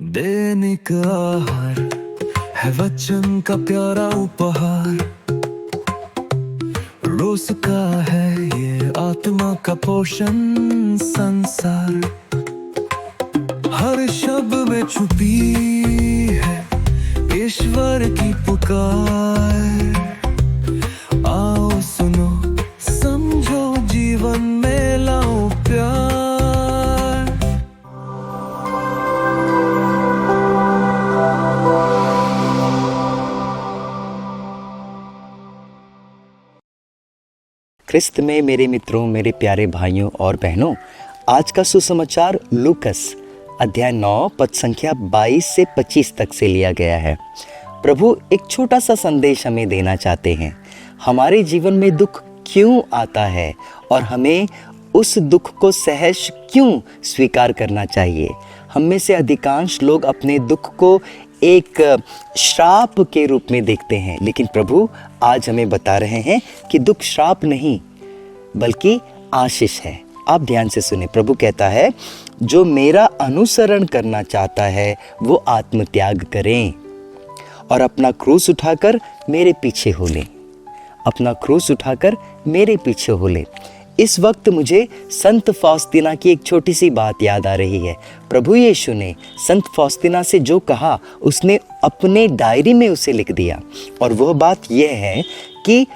दैनिक आहार है वचन का प्यारा उपहार। रोज का है ये आत्मा का पोषण संसार। हर शब्द में छुपी है ईश्वर की पुकार। आओ सुनो समझो जीवन में लाओ प्यार। ख्रिस्त में मेरे मित्रों, मेरे प्यारे भाइयों और बहनों, आज का सुसमाचार लूकस अध्याय 9 पद संख्या 22 से 25 तक से लिया गया है। प्रभु एक छोटा सा संदेश हमें देना चाहते हैं। हमारे जीवन में दुख क्यों आता है और हमें उस दुख को सहज क्यों स्वीकार करना चाहिए। हम में से अधिकांश लोग अपने दुख को एक श्राप के रूप में देखते हैं, लेकिन प्रभु आज हमें बता रहे हैं कि दुख श्राप नहीं बल्कि आशीष है। आप ध्यान से सुने। प्रभु कहता है, जो मेरा अनुसरण करना चाहता है वो आत्मत्याग करें और अपना क्रूस उठाकर मेरे पीछे हो ले। अपना क्रूस उठाकर मेरे पीछे हो ले। इस वक्त मुझे संत फौस्तीना की एक छोटी सी बात याद आ रही है। प्रभु यीशु ने संत फौस्तीना से जो कहा उसने अपने डायरी में उसे लिख दिया, और वह बात यह है कि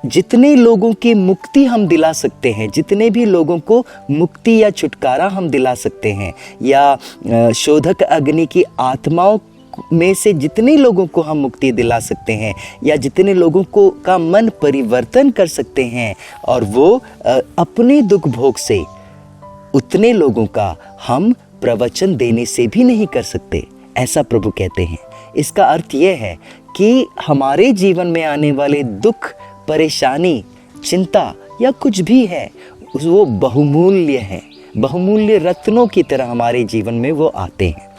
जितने लोगों की मुक्ति हम दिला सकते हैं, जितने भी लोगों को मुक्ति या छुटकारा हम दिला सकते हैं, या शोधक अग्नि की आत्माओं में से जितने लोगों को हम मुक्ति दिला सकते हैं, या जितने लोगों को का मन परिवर्तन कर सकते हैं और वो अपने दुख भोग से, उतने लोगों का हम प्रवचन देने से भी नहीं कर सकते, ऐसा प्रभु कहते हैं। इसका अर्थ यह है कि हमारे जीवन में आने वाले दुख, परेशानी, चिंता या कुछ भी है, वो बहुमूल्य है। बहुमूल्य रत्नों की तरह हमारे जीवन में वो आते हैं।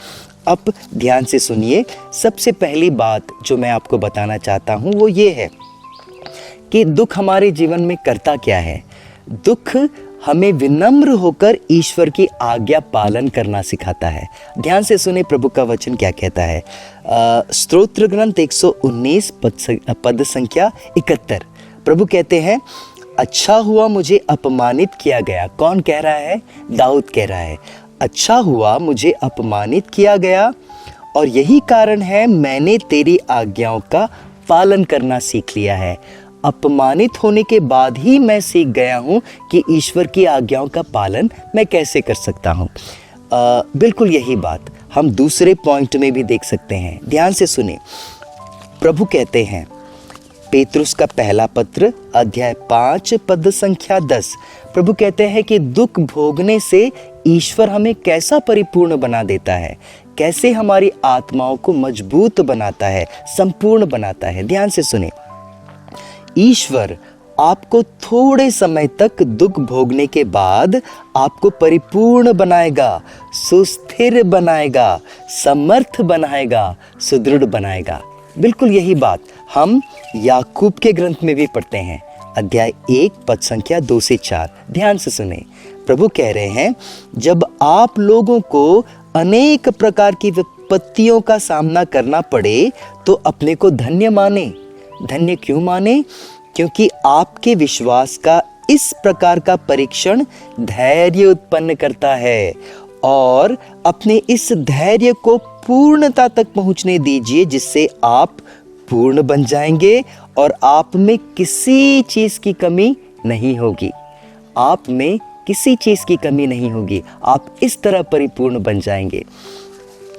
अब ध्यान से सुनिए। सबसे पहली बात जो मैं आपको बताना चाहता हूँ वो ये है कि दुख हमारे जीवन में करता क्या है। दुख हमें विनम्र होकर ईश्वर की आज्ञा पालन करना सिखाता है। ध्यान से सुने प्रभु का वचन क्या कहता है। स्तोत्र ग्रंथ 119 पद संख्या 71। प्रभु कहते हैं, अच्छा हुआ मुझे अपमानित किया गया। कौन कह रहा है? दाऊद कह रहा है। अच्छा हुआ मुझे अपमानित किया गया, और यही कारण है मैंने तेरी आज्ञाओं का पालन करना सीख लिया है। अपमानित होने के बाद ही मैं सीख गया हूँ कि ईश्वर की आज्ञाओं का पालन मैं कैसे कर सकता हूँ। बिल्कुल यही बात हम दूसरे पॉइंट में भी देख सकते हैं। ध्यान से सुने। प्रभु कहते हैं, पेतरुस का पहला पत्र अध्याय 5 पद संख्या 10। प्रभु कहते हैं कि दुख भोगने से ईश्वर हमें कैसा परिपूर्ण बना देता है, कैसे हमारी आत्माओं को मजबूत बनाता है, संपूर्ण बनाता है। ध्यान से सुने। ईश्वर आपको थोड़े समय तक दुख भोगने के बाद आपको परिपूर्ण बनाएगा, सुस्थिर बनाएगा, समर्थ बनाएगा, सुदृढ़ बनाएगा। बिल्कुल यही बात हम याकूब के ग्रंथ में भी पढ़ते हैं, अध्याय 1 पद संख्या 2 से 4। ध्यान से सुने। प्रभु कह रहे हैं, जब आप लोगों को अनेक प्रकार की विपत्तियों का सामना करना पड़े तो अपने को धन्य माने। धन्य क्यों माने? क्योंकि आपके विश्वास का इस प्रकार का परीक्षण धैर्य उत्पन्न करता है, और अपने इस धैर्य को पूर्णता तक पहुंचने दीजिए, जिससे आप पूर्ण बन जाएंगे और आप में किसी चीज की कमी नहीं होगी। आप में किसी चीज की कमी नहीं होगी। आप इस तरह परिपूर्ण बन जाएंगे।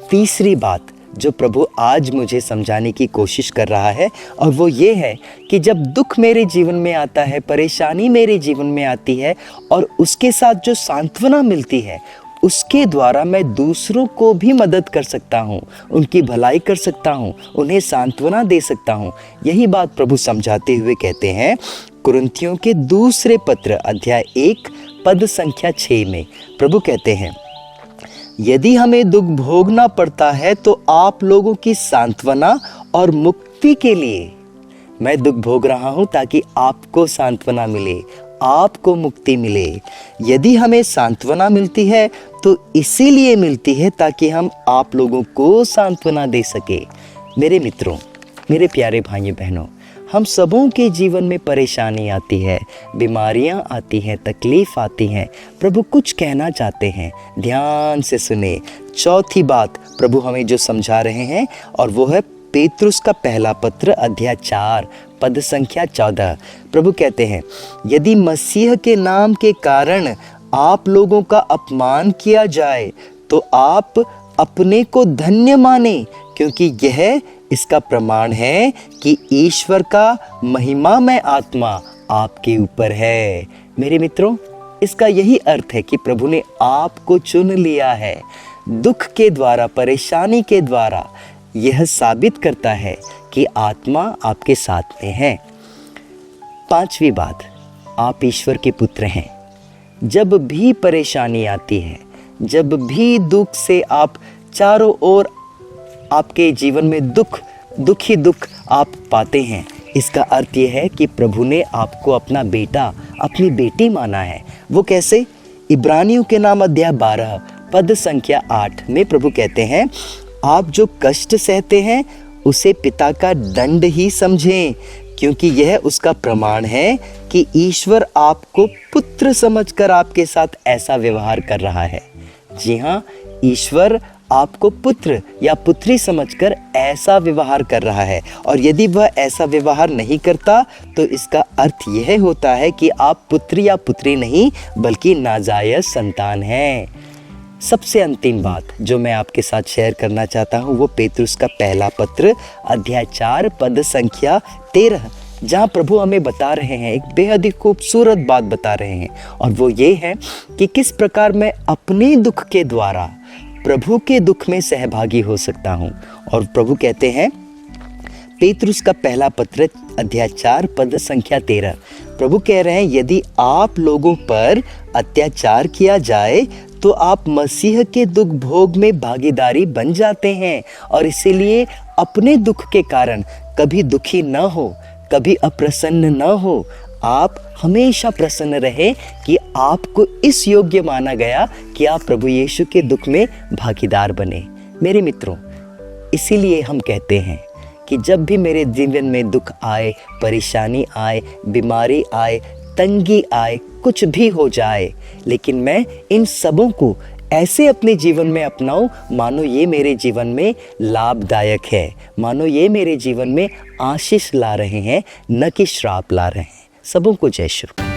तीसरी बात जो प्रभु आज मुझे समझाने की कोशिश कर रहा है, और वो ये है कि जब दुख मेरे जीवन में आता है, परेशानी मेरे जीवन में आती है, और उसके साथ जो सांत्वना मिलती है, उसके द्वारा मैं दूसरों को भी मदद कर सकता हूँ, उनकी भलाई कर सकता हूँ, उन्हें सांत्वना दे सकता हूँ। यही बात प्रभु समझाते हुए कहते हैं कुरिन्थियों के दूसरे पत्र अध्याय 1 पद संख्या 6 में। प्रभु कहते हैं, यदि हमें दुख भोगना पड़ता है तो आप लोगों की सांत्वना और मुक्ति के लिए मैं दुख भोग रहा हूँ, ताकि आपको सांत्वना मिले, आपको मुक्ति मिले। यदि हमें सांत्वना मिलती है तो इसीलिए मिलती है ताकि हम आप लोगों को सांत्वना दे सके। मेरे मित्रों, मेरे प्यारे भाइयों बहनों, हम सबों के जीवन में परेशानी आती है, बीमारियां आती हैं, तकलीफ आती हैं। प्रभु कुछ कहना चाहते हैं, ध्यान से सुने। चौथी बात प्रभु हमें जो समझा रहे हैं और वो है पेतरुस का पहला पत्र अध्याय 4 पद संख्या 14। प्रभु कहते हैं, यदि मसीह के नाम के कारण आप लोगों का अपमान किया जाए तो आप अपने को धन्य माने, क्योंकि यह इसका प्रमाण है कि ईश्वर का महिमामय आत्मा आपके ऊपर है। मेरे मित्रों, इसका यही अर्थ है कि प्रभु ने आपको चुन लिया है। दुख के द्वारा, परेशानी के द्वारा यह साबित करता है कि आत्मा आपके साथ में है। पांचवी बात, आप ईश्वर के पुत्र हैं। जब भी परेशानी आती है, जब भी दुख से आप चारों ओर, आपके जीवन में दुख ही दुख आप पाते हैं, इसका अर्थ यह है कि प्रभु ने आपको अपना बेटा, अपनी बेटी माना है। वो कैसे? इब्रानियों के नाम अध्याय 12 पद संख्या 8 में प्रभु कहते हैं, आप जो कष्ट सहते हैं उसे पिता का दंड ही समझें, क्योंकि यह उसका प्रमाण है कि ईश्वर आपको पुत्र समझकर आपके साथ ऐसा व्यवहार कर रहा है। जी हाँ, ईश्वर आपको पुत्र या पुत्री समझकर ऐसा व्यवहार कर रहा है, और यदि वह ऐसा व्यवहार नहीं करता तो इसका अर्थ यह होता है कि आप पुत्र या पुत्री नहीं बल्कि नाजायज संतान हैं। सबसे अंतिम बात जो मैं आपके साथ शेयर करना चाहता हूँ वो पेतरुस का पहला पत्र अध्याय 4 पद संख्या 13, जहाँ प्रभु हमें बता रहे हैं, एक बेहद ही खूबसूरत बात बता रहे हैं, और वो ये है कि किस प्रकार मैं अपने दुख के द्वारा प्रभु के दुख में सहभागी हो सकता हूँ। और प्रभु कहते हैं, पेतरुस का पहला पत्र अध्याय 4 पद संख्या 13, प्रभु कह रहे हैं, यदि आप लोगों पर अत्याचार किया जाए तो आप मसीह के दुख भोग में भागीदारी बन जाते हैं, और इसीलिए अपने दुख के कारण कभी दुखी न हो, कभी अप्रसन्न न हो। आप हमेशा प्रसन्न रहे कि आपको इस योग्य माना गया कि आप प्रभु यीशु के दुख में भागीदार बने। मेरे मित्रों, इसीलिए हम कहते हैं कि जब भी मेरे जीवन में दुख आए, परेशानी आए, बीमारी आए, तंगी आए, कुछ भी हो जाए, लेकिन मैं इन सबों को ऐसे अपने जीवन में अपनाऊं मानो ये मेरे जीवन में लाभदायक है, मानो ये मेरे जीवन में आशीष ला रहे हैं, न कि श्राप ला रहे हैं। सबों को जय श्री।